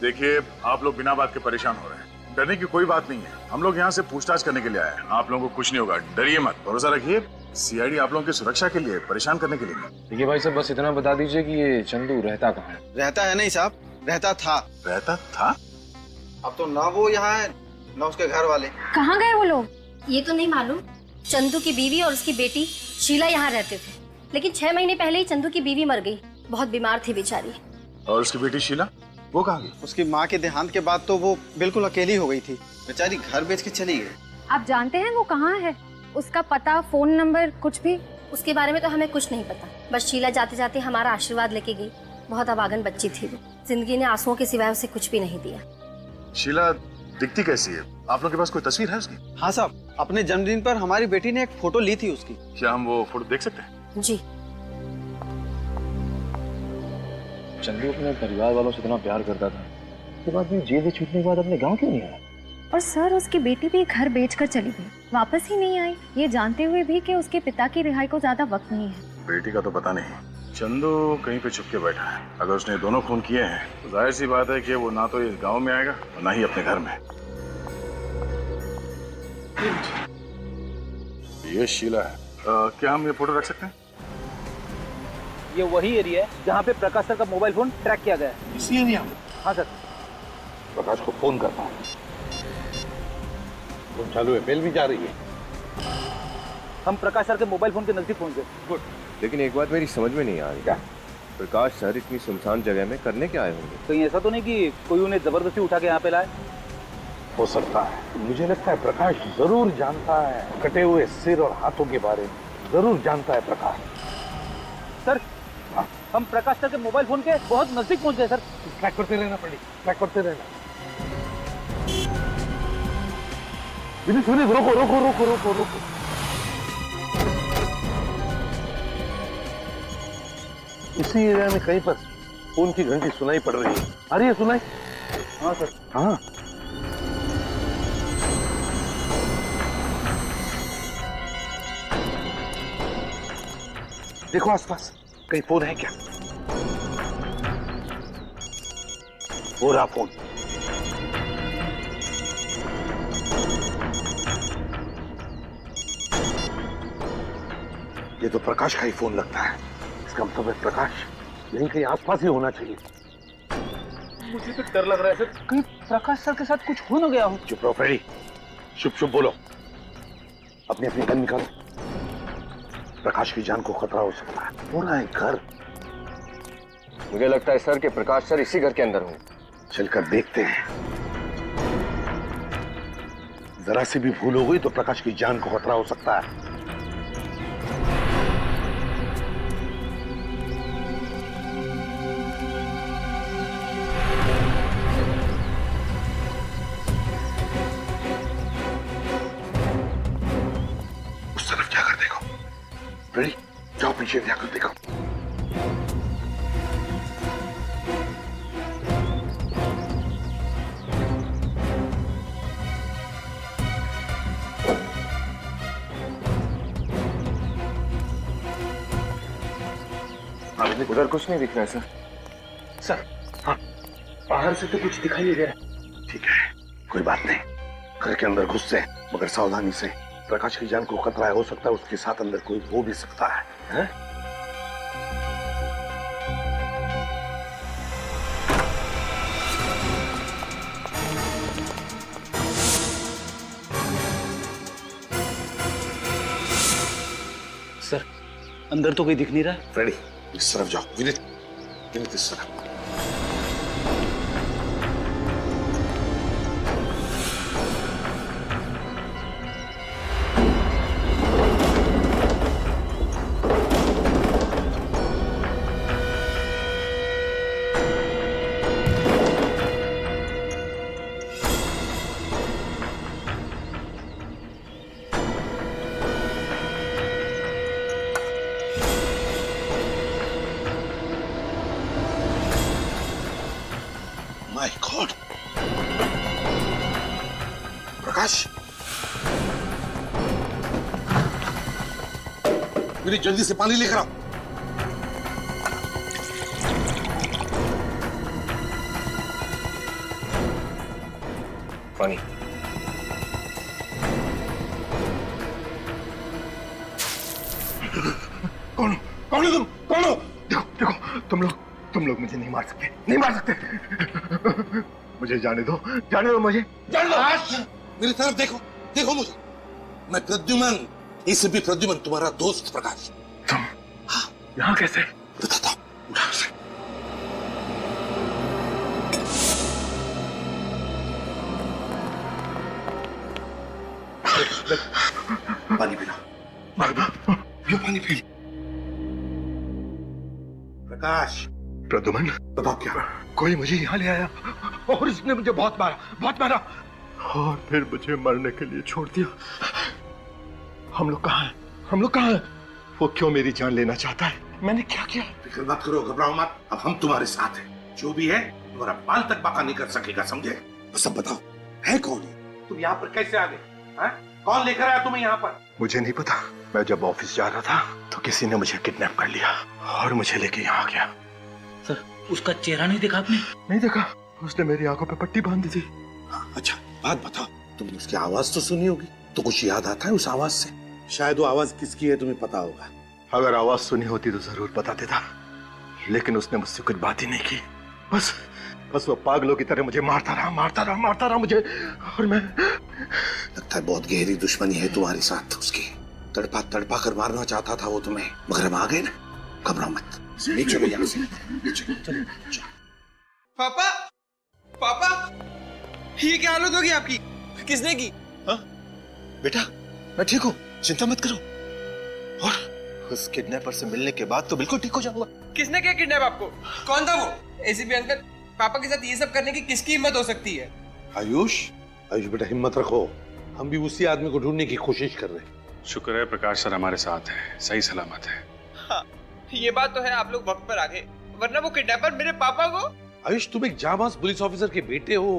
देखिए आप लोग बिना बात के परेशान हो रहे हैं। डरने की कोई बात नहीं है, हम लोग यहाँ से पूछताछ करने के लिए आए हैं। आप लोगों को कुछ नहीं होगा, डरिए मत, भरोसा रखिए। सीआईडी आप लोगों की सुरक्षा के लिए, परेशान करने के लिए नहीं। देखिए भाई साहब, बस इतना बता दीजिए कि ये चंदू रहता कहाँ है? रहता है नहीं साहब, रहता था। रहता था? अब तो ना वो यहाँ है ना उसके घर वाले। कहाँ गए वो लोग? ये तो नहीं मालूम। चंदू की बीवी और उसकी बेटी शीला यहाँ रहते थे, लेकिन 6 महीने पहले ही चंदू की बीवी मर गई। बहुत बीमार थी बेचारी। और उसकी बेटी शीला, वो कहाँ गई? उसकी माँ के देहांत के बाद तो वो बिल्कुल अकेली हो गई थी। बेचारी घर बेच के चली गई। आप जानते हैं वो कहाँ है? उसका पता, फोन नंबर, कुछ भी? उसके बारे में तो हमें कुछ नहीं पता। बस शीला जाते जाते हमारा आशीर्वाद लेके गई। बहुत अभागन बच्ची थी वो, जिंदगी ने आंसुओं के सिवाय उसे कुछ भी नहीं दिया। शीला दिखती कैसी है? आप लोग के पास कोई तस्वीर है उसकी? हाँ साहब, अपने जन्मदिन पर हमारी बेटी ने एक फोटो ली थी उसकी। क्या हम वो फोटो देख सकते हैं? जी। चंदू अपने परिवार वालों से इतना प्यार करता था, उसके बाद भी जेल से छूटने के बाद अपने गांव क्यों नहीं आया? और सर, उसकी बेटी भी घर बेचकर चली गई, वापस ही नहीं आई, ये जानते हुए भी कि उसके पिता की रिहाई को ज्यादा वक्त नहीं है। बेटी का तो पता नहीं। चंदू कहीं पे छुप के बैठा है। अगर उसने दोनों खून किए हैं तो जाहिर सी बात है कि वो ना तो इस गांव में आएगा और ना ही अपने घर में। ये शीला है। क्या हम ये फोटो रख सकते हैं? ये वही एरिया है जहाँ पे प्रकाश सर का मोबाइल फोन ट्रैक किया गया है। इसी एरिया में? हाँ सर। प्रकाश को फोन करता हूँ। फोन चालू है, बेल भी जा रही है। हम प्रकाश सर के मोबाइल फोन के नजदीक पहुंच गए। गुड। लेकिन एक बात मेरी समझ में नहीं आ रही। क्या? प्रकाश सर इतनी सुनसान जगह में करने क्या आए होंगे? कहीं ऐसा तो नहीं कि कोई उन्हें जबरदस्ती उठा के यहाँ पे लाए? हो सकता है। मुझे लगता है प्रकाश जरूर जानता है कटे हुए सिर और हाथों के बारे में। जरूर जानता है प्रकाश। सर, हम प्रकाश सर के मोबाइल फोन के बहुत नजदीक पहुंच गए सर। ट्रैक करते रहना पड़ी, ट्रैक करते रहना। विनीत, विनीत, रोको रोको रोको रोको रोको। इसी एरिया में कहीं पर फोन की घंटी सुनाई पड़ रही है। आ रही है सुनाई? हाँ सर। हाँ देखो आसपास कहीं फोन है क्या? हो रहा फोन। ये तो प्रकाश का ही फोन लगता है। इसका मतलब है प्रकाश यहीं कहीं आसपास ही होना चाहिए। मुझे तो डर लग रहा है सर, कहीं प्रकाश सर के साथ कुछ हो ना गया हो। चुप रहो फ्रेडी, चुप चुप बोलो। अपनी अपनी गन निकालो। प्रकाश की जान को खतरा हो सकता है। पूरा है घर। मुझे लगता है सर कि प्रकाश सर इसी घर के अंदर होंगे। चलकर देखते हैं। जरा सी भी भूल हो गई तो प्रकाश की जान को खतरा हो सकता है। उस तरफ जाकर देखो। रेडी? जाओ पीछे जाकर देखो। उधर कुछ नहीं दिख रहा है सर। सर हाँ, बाहर से तो कुछ दिखाई नहीं दे रहा। ठीक है, कोई बात नहीं। घर के अंदर घुसते मगर सावधानी से। प्रकाश की जान को खतरा हो सकता है, उसके साथ अंदर कोई हो भी सकता है? सर अंदर तो कोई दिख नहीं रहा। फ्रेडी इस तरफ जाओ। विनीत, विनीत इस तरफ। माय गॉड, प्रकाश! मेरी जल्दी से पानी लेकर आओ। पानी। कौन हो? कौन हो तुम? कौन हो? देखो देखो, तुम लोग मुझे नहीं मार सकते, नहीं मार सकते। मुझे जाने दो मुझे, जाने दो। मेरी तरफ देखो, देखो मुझे। मैं प्रद्युमन, एसीपी प्रद्युमन, तुम्हारा दोस्त प्रकाश। तुम यहाँ कैसे? बताता हूँ, उठा उसे। पानी पीना, ये पानी पी। प्रकाश। प्रद्युमन, बताओ क्या? कोई मुझे यहाँ ले आया और इसने मुझे बहुत मारा और फिर मुझे मरने के लिए छोड़ दिया। हम लोग कहाँ हैं? वो क्यों मेरी जान लेना चाहता है? मैंने क्या किया? फिक्र मत करो, घबराओ मत। अब हम तुम्हारे साथ हैं। जो भी है तुम्हारा बाल तक बाका नहीं कर सकेगा, समझे? तो सब बताओ, है कौन है? तुम यहाँ पर कैसे आ गए? कौन लेकर आया तुम्हें यहाँ पर? मुझे नहीं पता। मैं जब ऑफिस जा रहा था तो किसी ने मुझे किडनैप कर लिया और मुझे लेके यहाँ आ गया। सर उसका चेहरा नहीं देखा आपने? नहीं देखा, उसने मेरी आंखों पे पट्टी बांध दी थी। अच्छा बात बताओ, तुमने उसकी आवाज तो सुनी होगी, तो कुछ याद आता है उस आवाज से? शायद वो आवाज किसकी है तुम्हें पता होगा। अगर आवाज सुनी होती तो जरूर बता देता, लेकिन उसने मुझसे कुछ बात ही नहीं की। बस वो पागलों की तरह मुझे मारता रहा मुझे। और मैं, लगता है बहुत गहरी दुश्मनी है तुम्हारे साथ उसकी। तड़पा कर मारना चाहता था वो तुम्हें, मगर हम आ गए ना। घबराओ मत, नीचे यहाँ से चलो। पापा, ये क्या हालत होगी आपकी? किसने की? हाँ बेटा, मैं ठीक हूँ, चिंता मत करो। और उस किडनैपर से मिलने के बाद तो बिल्कुल ठीक हो जाऊंगा। किसने किया किडनैप आपको? कौन था वो? एसीपी अंकल, पापा के साथ ये सब करने की किसकी हिम्मत हो सकती है? आयुष बेटा हिम्मत रखो, हम भी उसी आदमी को ढूंढने की कोशिश कर रहे हैं। शुक्र है प्रकाश सर हमारे साथ है, सही सलामत है। हाँ, ये बात तो है, आप लोग वक्त पर आ गए, वरना वो किडनैपर मेरे पापा को। आयुष, तुम एक जाबाज पुलिस ऑफिसर के बेटे हो,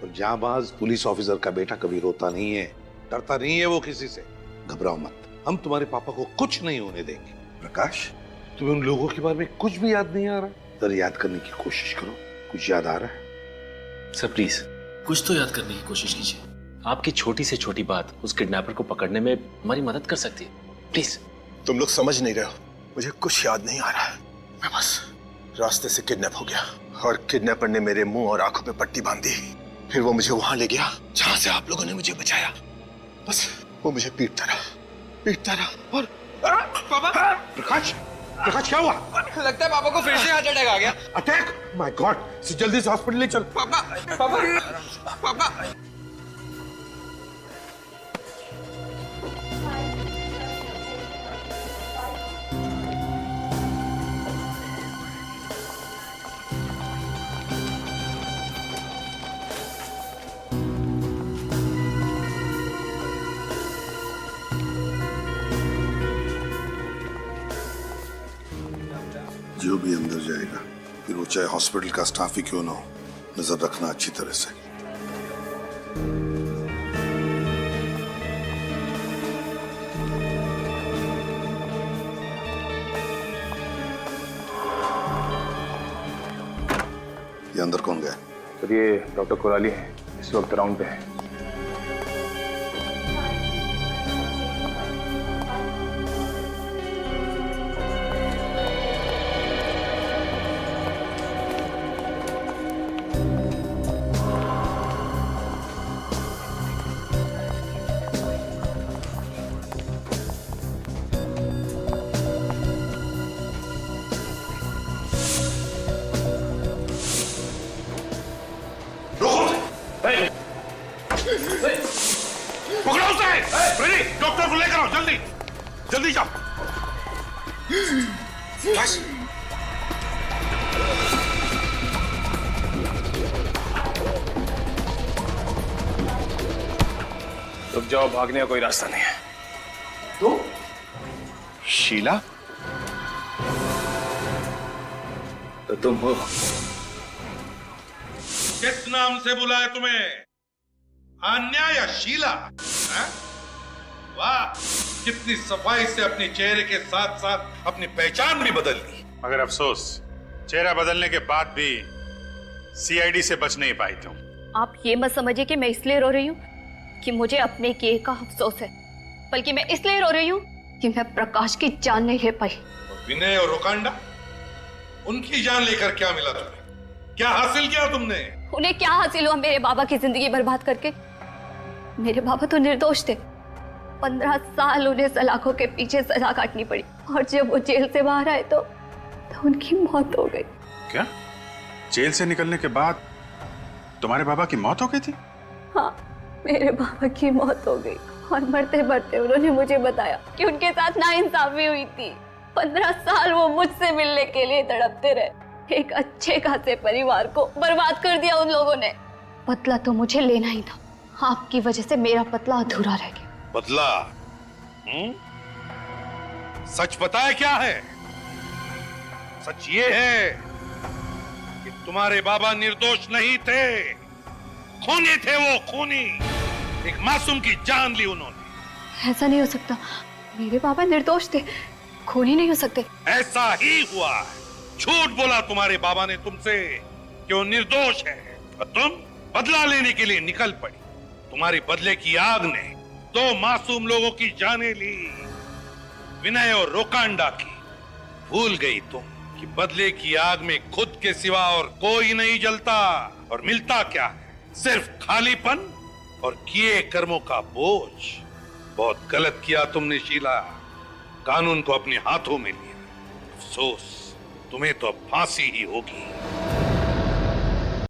और जाबाज पुलिस ऑफिसर का बेटा कभी रोता नहीं है, डरता नहीं है वो किसी से। घबराओ मत, हम तुम्हारे पापा को कुछ नहीं होने देंगे। प्रकाश, तुम्हें उन लोगों के बारे में कुछ भी याद नहीं आ रहा? जरा याद करने की कोशिश करो, कुछ याद आ रहा है? सर प्लीज कुछ तो याद करने की कोशिश कीजिए। आपकी छोटी से छोटी बात उस किडनैपर को पकड़ने में हमारी मदद कर सकती है, प्लीज। तुम लोग समझ नहीं रहे हो, मुझे कुछ याद नहीं आ रहा है। मैं बस रास्ते से किडनैप हो गया और किडनैपर ने मेरे मुंह और आंखों पे पट्टी बांध दी। फिर वो मुझे वहां ले गया जहां से आप लोगों ने मुझे बचाया। बस वो मुझे पीटता रहा और पापा। प्रकाश, प्रकाश क्या हुआ? लगता है पापा को फिर से हार्ट अटैक आ गया। अटैक? माय गॉड, जल्दी से हॉस्पिटल ले चल। पापा पापा पापा। जो भी अंदर जाएगा, फिर वो चाहे हॉस्पिटल का स्टाफ ही क्यों ना हो, नजर रखना अच्छी तरह से। ये अंदर कौन गया? सर ये डॉक्टर कोराली हैं, इस वक्त राउंड पे हैं। पकड़ो उसे! डॉक्टर को लेकर आओ, जल्दी जल्दी जाओ। बस। रुक जाओ, भागने का कोई रास्ता नहीं है। तो शीला, तो तुम हो? किस नाम से बुलाया तुम्हें? आन्या या शीला? वाह, कितनी सफाई से अपने चेहरे के साथ साथ अपनी पहचान भी बदल ली। मगर अफसोस, चेहरा बदलने के बाद भी सीआईडी से बच नहीं पाई तुम। आप ये मत समझिए कि मैं इसलिए रो रही हूँ कि मुझे अपने किए का अफसोस है, बल्कि मैं इसलिए रो रही हूँ कि मैं प्रकाश की जान नहीं ले पाई। विनय और रोकांडा, उनकी जान लेकर क्या मिला तुम्हें? क्या हासिल किया तुमने? उन्हें क्या हासिल हुआ मेरे बाबा की जिंदगी बर्बाद करके? मेरे बाबा तो निर्दोष थे। 15 साल उन्हें सलाखों के पीछे सजा काटनी पड़ी, और जब वो जेल से बाहर आए तो उनकी मौत हो गई। क्या? जेल से निकलने के बाद तुम्हारे बाबा की मौत हो गई थी? हाँ, मेरे बाबा की मौत हो गई, और मरते मरते उन्होंने मुझे बताया कि उनके साथ नाइंसाफी हुई थी। 15 साल वो मुझसे मिलने के लिए तड़पते रहे। एक अच्छे खासे परिवार को बर्बाद कर दिया उन लोगों ने। बदला तो मुझे लेना ही था। आपकी वजह से मेरा बदला अधूरा रह गया। बदला? सच पता है क्या है? सच ये है कि तुम्हारे बाबा निर्दोष नहीं थे, खूनी थे। वो खूनी, एक मासूम की जान ली उन्होंने। ऐसा नहीं हो सकता, मेरे बाबा निर्दोष थे, खूनी नहीं हो सकते। ऐसा ही हुआ। झूठ बोला तुम्हारे बाबा ने तुमसे कि वो निर्दोष है, और तुम बदला लेने के लिए निकल पड़ी। तुम्हारी बदले की आग ने 2 मासूम लोगों की जानें ली, विनय और रोकांडा की। भूल गई तुम कि बदले की आग में खुद के सिवा और कोई नहीं जलता, और मिलता क्या है? सिर्फ खालीपन और किए कर्मों का बोझ। बहुत गलत किया तुमने शीला, कानून को अपने हाथों में लिया। अफसोस, तुम्हें तो अब फांसी ही होगी।